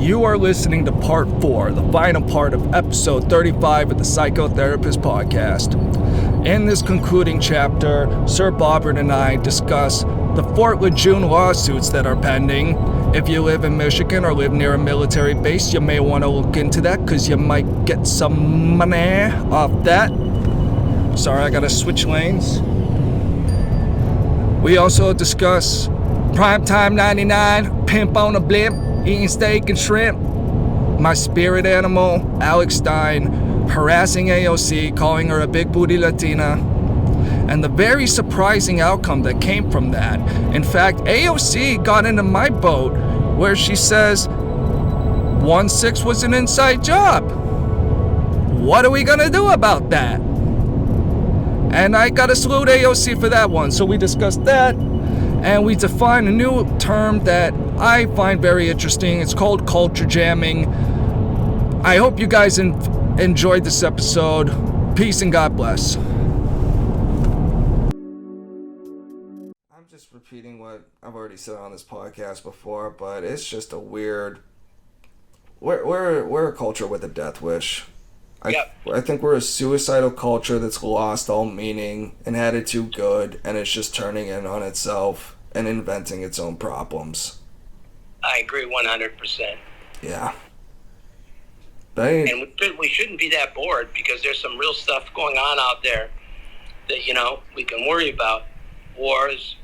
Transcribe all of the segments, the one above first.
You are listening to part 4, the final part of episode 35 of the Psychotherapist Podcast. In this concluding chapter, Sir Bobbert and I discuss the Fort Lejeune lawsuits that are pending. If you live in Michigan or live near a military base, you may want to look into that because you might get some money off that. Sorry, I gotta switch lanes. We also discuss Primetime 99, Pimp on a Blimp, eating steak and shrimp, my spirit animal, Alex Stein, harassing AOC, calling her a big booty Latina, and the very surprising outcome that came from that. In fact, AOC got into my boat where she says 1-6 was an inside job. What are we gonna do about that? And I gotta salute AOC for that one. So we discussed that, and we define a new term that I find very interesting. It's called culture jamming. I hope you guys enjoyed this episode. Peace and God bless. I'm just repeating what I've already said on this podcast before, but it's just a weird... We're a culture with a death wish. I think we're a suicidal culture that's lost all meaning and had it too good, and it's just turning in on itself and inventing its own problems. I agree 100%. Yeah. And we shouldn't be that bored because there's some real stuff going on out there that, we can worry about. Wars,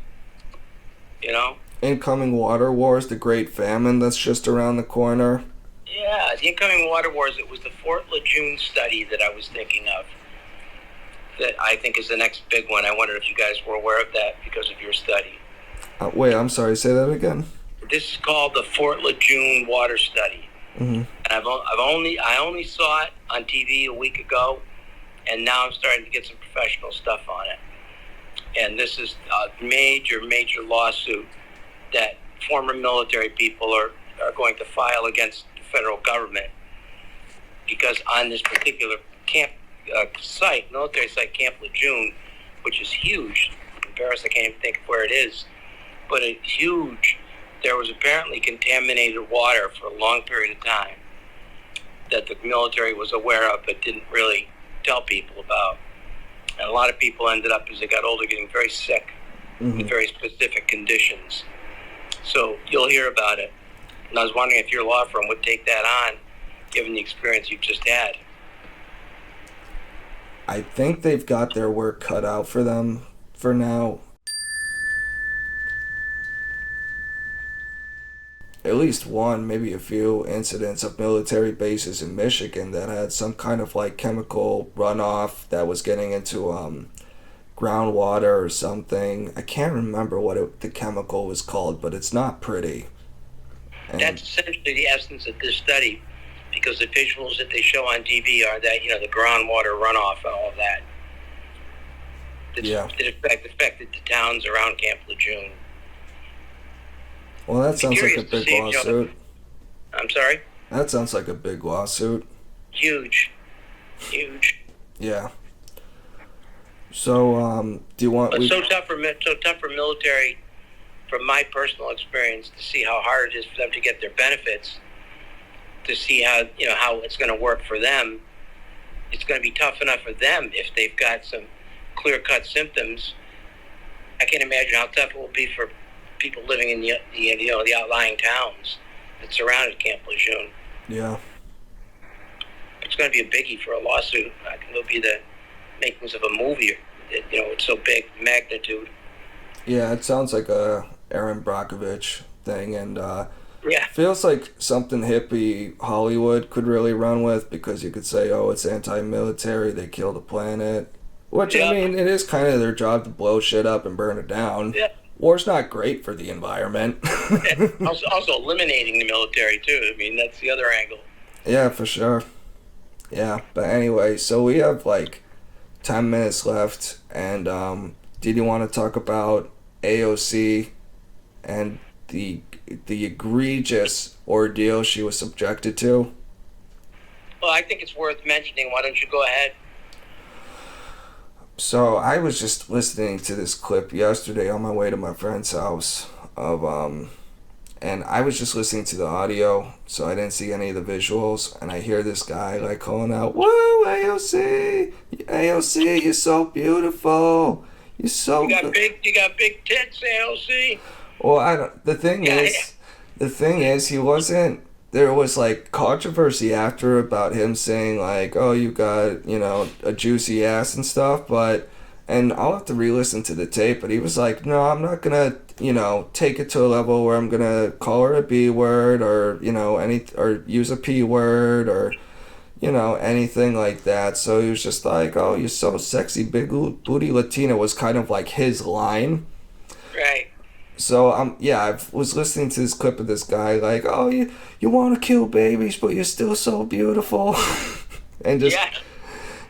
Incoming water wars, the Great Famine that's just around the corner. Yeah, the incoming water wars, it was the Fort Lejeune study that I was thinking of that I think is the next big one. I wondered if you guys were aware of that because of your study. Wait, I'm sorry, say that again. This is called the Fort Lejeune water study. Mm-hmm. And I only saw it on TV a week ago, and now I'm starting to get some professional stuff on it. And this is a major lawsuit that former military people are going to file against the federal government because on this particular camp site, military site, Camp Lejeune, which is huge. Embarrassed, I can't even think of where it is, but it's huge. There was apparently contaminated water for a long period of time that the military was aware of but didn't really tell people about. And a lot of people ended up, as they got older, getting very sick with very specific conditions. So you'll hear about it. And I was wondering if your law firm would take that on, given the experience you've just had. I think they've got their work cut out for them for now. At least one, maybe a few incidents of military bases in Michigan that had some kind of chemical runoff that was getting into groundwater or something. I can't remember what the chemical was called, but it's not pretty. And that's essentially the essence of this study, because the visuals that they show on TV are that, the groundwater runoff and all of that. That affected the towns around Camp Lejeune. Well, that sounds like a big lawsuit. I'm sorry? That sounds like a big lawsuit. Huge. Yeah. So, do you want... But so tough for military, from my personal experience, to see how hard it is for them to get their benefits, to see how it's going to work for them. It's going to be tough enough for them if they've got some clear-cut symptoms. I can't imagine how tough it will be for people living in the outlying towns that surrounded Camp Lejeune. Yeah. It's going to be a biggie for a lawsuit. I think it'll be the makings of a movie. It's so big, magnitude. Yeah, it sounds like a Aaron Brockovich thing, and feels like something hippie Hollywood could really run with, because you could say, oh, it's anti-military, they kill the planet. Which, I mean, it is kind of their job to blow shit up and burn it down. Yeah. War's not great for the environment. also eliminating the military, too. I mean, that's the other angle. Yeah, for sure. Yeah, but anyway, so we have 10 minutes left, and did you want to talk about AOC and the egregious ordeal she was subjected to? Well, I think it's worth mentioning. Why don't you go ahead? So I was just listening to this clip yesterday on my way to my friend's house of and I was just listening to the audio, so I didn't see any of the visuals. And I hear this guy like calling out, "Whoa, AOC, AOC, you're so beautiful, you're so You got big tits, AOC." Well, I don't. The thing is, he wasn't. There was like controversy after about him saying like, "Oh, you got a juicy ass and stuff," but. And I'll have to re-listen to the tape, but he was like, "No, I'm not gonna, take it to a level where I'm gonna call her a B word or, or use a P word or, anything like that." So he was just like, "Oh, you're so sexy, big booty Latina," was kind of like his line. Right. So I was listening to this clip of this guy like, "Oh, you want to kill babies, but you're still so beautiful," and just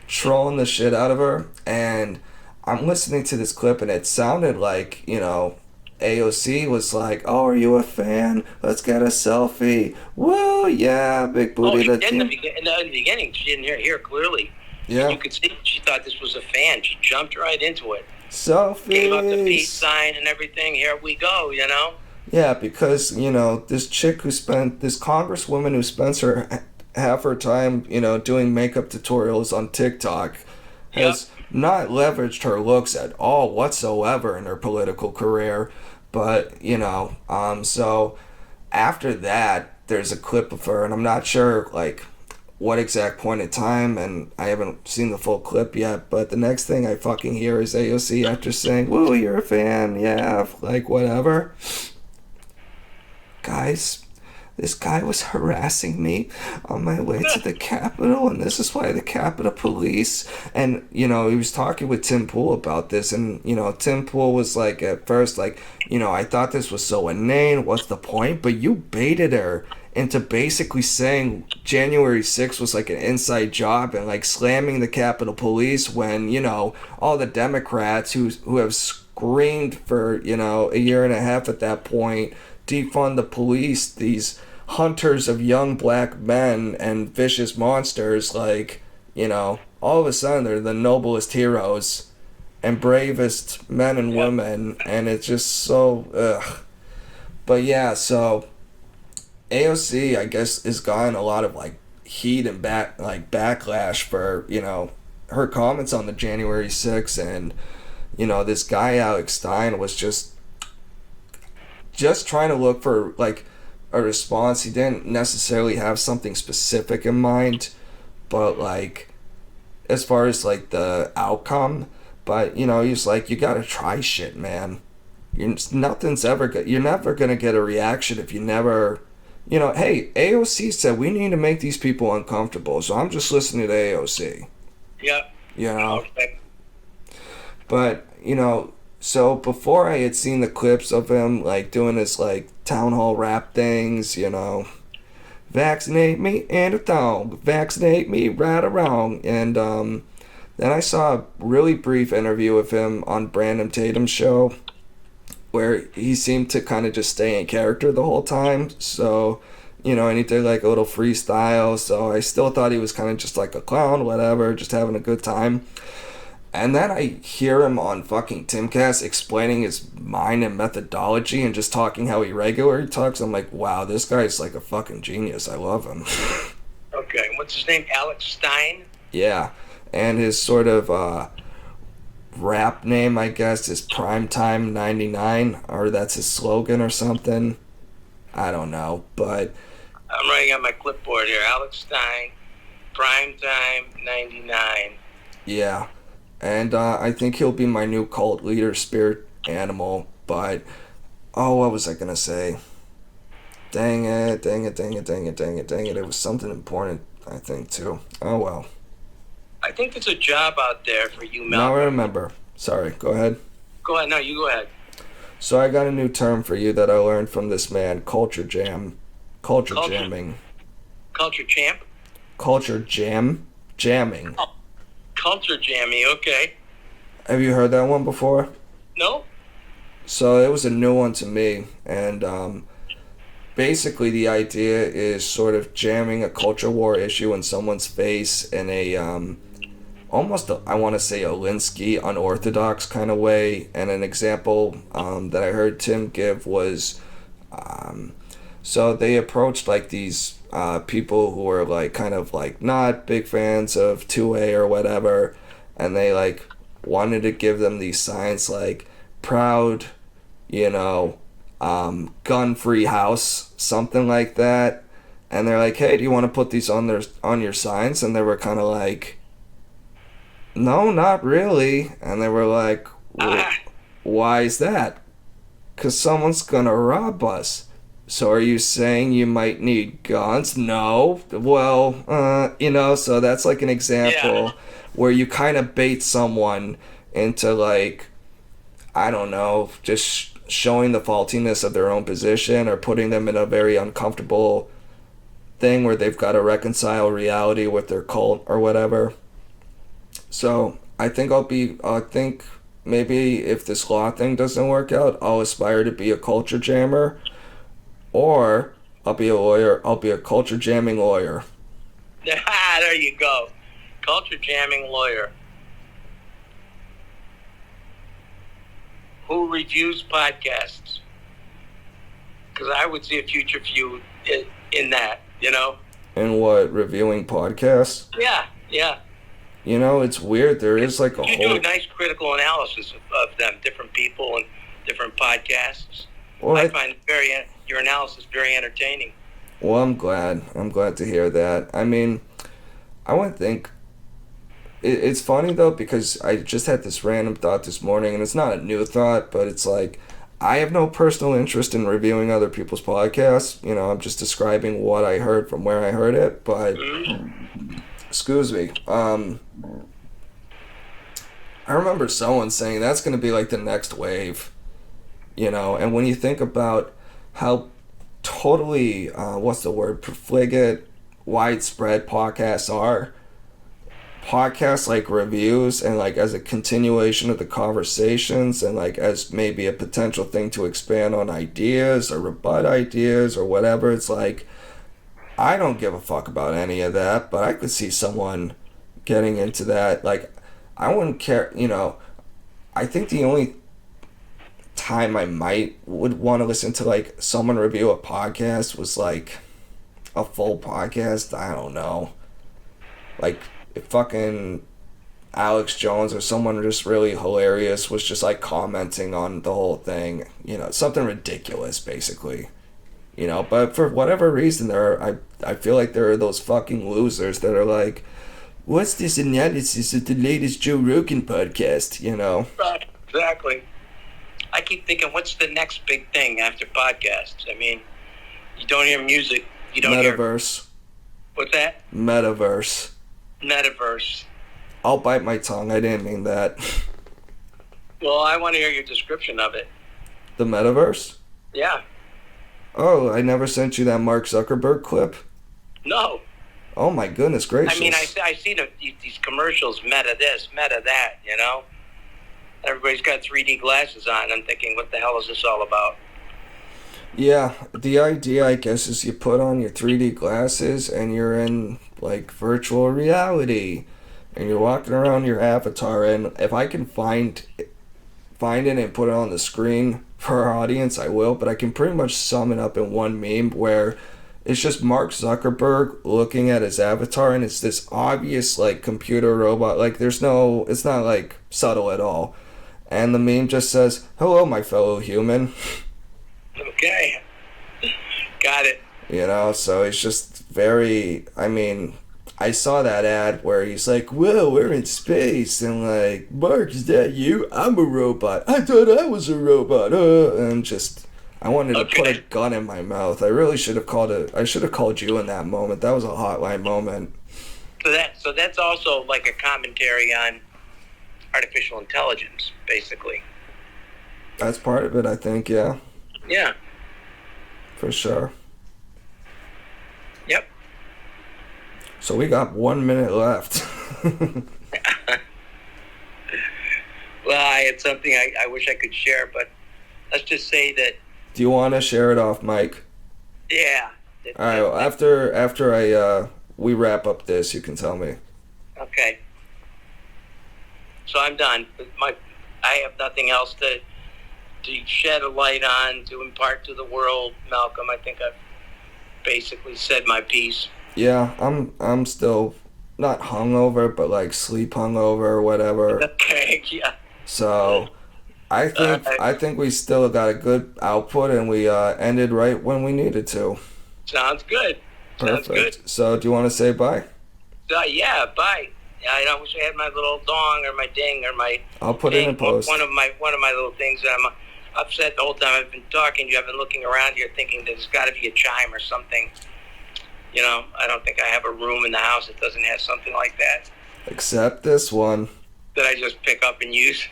trolling the shit out of her. And I'm listening to this clip and it sounded like, AOC was like, "Oh, are you a fan? Let's get a selfie. Whoa, yeah, big booty." In the beginning, she didn't hear clearly. Yeah. You could see she thought this was a fan. She jumped right into it. Selfies. Gave up the peace sign and everything. Here we go, Yeah, because, this congresswoman who spends half her time, doing makeup tutorials on TikTok has not leveraged her looks at all whatsoever in her political career. But, so after that, there's a clip of her, and I'm not sure, like, what exact point in time, and I haven't seen the full clip yet, but the next thing I fucking hear is AOC after saying, "Whoa, you're a fan, yeah," like, whatever. Guys, this guy was harassing me on my way to the Capitol, and this is why the Capitol Police, and, he was talking with Tim Pool about this, and, Tim Pool was like, at first, like, "I thought this was so inane, what's the point?" But you baited her into basically saying January 6th was like an inside job and like slamming the Capitol Police when, all the Democrats who have screamed for, a year and a half at that point, defund the police, these hunters of young black men and vicious monsters, like, all of a sudden they're the noblest heroes and bravest men and women, and it's just so, ugh. But yeah, so AOC, I guess, has gotten a lot of, like, heat and backlash for, her comments on the January 6th, and, this guy, Alex Stein, was just trying to look for, like, a response. He didn't necessarily have something specific in mind, but, like, as far as, like, the outcome, but, he's like, you gotta try shit, man. You're never gonna get a reaction if you never... hey, AOC said we need to make these people uncomfortable, so I'm just listening to AOC. Yep. Okay. But, so before I had seen the clips of him, like, doing this, like, town hall rap things, vaccinate me and a thong, vaccinate me right or wrong, and then I saw a really brief interview of him on Brandon Tatum's show, where he seemed to kind of just stay in character the whole time. So, and he did like a little freestyle. So I still thought he was kind of just like a clown, whatever, just having a good time. And then I hear him on fucking Timcast explaining his mind and methodology and just talking how irregular he talks. I'm like, wow, this guy's like a fucking genius. I love him. Okay, what's his name? Alex Stein? Yeah. And his sort of rap name, I guess, is Primetime 99, or that's his slogan or something. I don't know, but... I'm writing on my clipboard here. Alex Stein, Primetime 99. Yeah. And I think he'll be my new cult leader, spirit animal, but... Oh, what was I gonna say? Dang it. It was something important, I think, too. Oh, well. I think there's a job out there for you, Malcolm. Now I remember. Sorry, go ahead. Go ahead. No, you go ahead. So I got a new term for you that I learned from this man, culture jamming. Culture champ? Culture jamming. Oh, culture jamming, okay. Have you heard that one before? No. So it was a new one to me, and basically the idea is sort of jamming a culture war issue in someone's face in a almost, I want to say, a Linsky unorthodox kind of way. And an example that I heard Tim give was So they approached like these people who were like kind of like not big fans of 2A or whatever, and they like wanted to give them these signs like proud, you know, gun-free house, something like that. And they're like, hey, do you want to put these on your signs? And they were kind of like, no, not really. And they were like, why is that? Because someone's gonna rob us. So are you saying you might need guns? No. Well, so that's like an example where you kind of bait someone into like, I don't know, just showing the faultiness of their own position or putting them in a very uncomfortable thing where they've got to reconcile reality with their cult or whatever. So I think maybe if this law thing doesn't work out, I'll aspire to be a culture jammer, or I'll be a lawyer. I'll be a culture jamming lawyer. There you go. Culture jamming lawyer. Who reviews podcasts? Because I would see a future for you in that, you know? And what, reviewing podcasts? Yeah. You know, it's weird. There is like you do a nice critical analysis of them, different people and different podcasts. Well, I find your analysis very entertaining. Well, I'm glad. I'm glad to hear that. I mean, I wouldn't think... It's funny, though, because I just had this random thought this morning, and it's not a new thought, but it's like, I have no personal interest in reviewing other people's podcasts. You know, I'm just describing what I heard from where I heard it, but... Excuse me. I remember someone saying that's going to be like the next wave, you know, and when you think about how totally, profligate, widespread podcasts are, podcasts like reviews and like as a continuation of the conversations and like as maybe a potential thing to expand on ideas or rebut ideas or whatever, it's like, I don't give a fuck about any of that, but I could see someone getting into that. Like, I wouldn't care, you know. I think the only time I would want to listen to, like, someone review a podcast was, like, a full podcast. I don't know. Like, if fucking Alex Jones or someone just really hilarious was just, like, commenting on the whole thing. You know, something ridiculous, basically. You know, but for whatever reason, I feel like there are those fucking losers that are like, what's this analysis of the latest Joe Rogan podcast, you know? Right, exactly. I keep thinking, what's the next big thing after podcasts? I mean, you don't hear music, you don't Metaverse. What's that? Metaverse. I'll bite my tongue, I didn't mean that. Well, I want to hear your description of it. The Metaverse? Yeah. Oh, I never sent you that Mark Zuckerberg clip? No. Oh my goodness gracious. I mean, I see these commercials, meta this, meta that, you know? Everybody's got 3D glasses on. I'm thinking, what the hell is this all about? Yeah, the idea, I guess, is you put on your 3D glasses and you're in, like, virtual reality. And you're walking around your avatar, and if I can find it and put it on the screen for our audience, I will, but I can pretty much sum it up in one meme where it's just Mark Zuckerberg looking at his avatar, and it's this obvious, like, computer robot, like, it's not, like, subtle at all. And the meme just says, hello, my fellow human. Okay. Got it. You know, so it's just very, I mean, I saw that ad where he's like, whoa, we're in space, and like, Mark, is that you? I'm a robot. I thought I was a robot. And just, I wanted to put a gun in my mouth. I really should have I should have called you in that moment. That was a hotline moment. So that's also like a commentary on artificial intelligence, basically. That's part of it, I think, yeah. Yeah. For sure. Yep. So we got 1 minute left. Well, I had something I wish I could share, but let's just say that... Do you want to share it off, Mike? Yeah. All right, well, after we wrap up this, you can tell me. Okay. So I'm done. I have nothing else to shed a light on, to impart to the world, Malcolm. I think I've basically said my piece. Yeah, I'm still not hungover, but like sleep hungover or whatever. Okay, yeah. So I think we still got a good output, and we ended right when we needed to. Sounds good. Perfect. Sounds good. So do you want to say bye? Yeah, bye. I wish I had my little dong or my ding or my. I'll put it in post. One of my little things that I'm upset the whole time I've been talking to you. I've been looking around here thinking there's got to be a chime or something. You know, I don't think I have a room in the house that doesn't have something like that. Except this one. That I just pick up and use.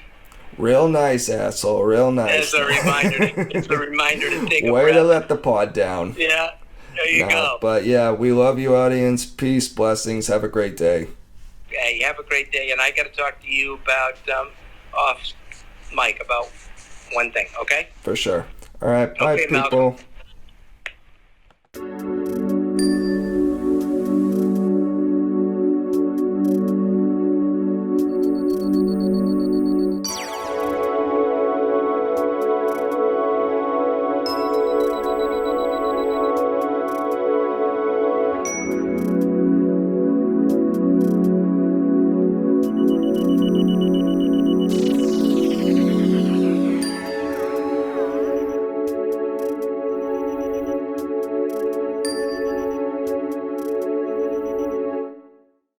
Real nice, asshole. Real nice. It's a reminder. It's a reminder to take a breath. Way to let the pod down. Yeah, there you go. But yeah, we love you, audience. Peace, blessings. Have a great day. Hey, have a great day. And I got to talk to you about off mic about one thing. Okay? For sure. All right. Bye, Okay, people. Malcolm.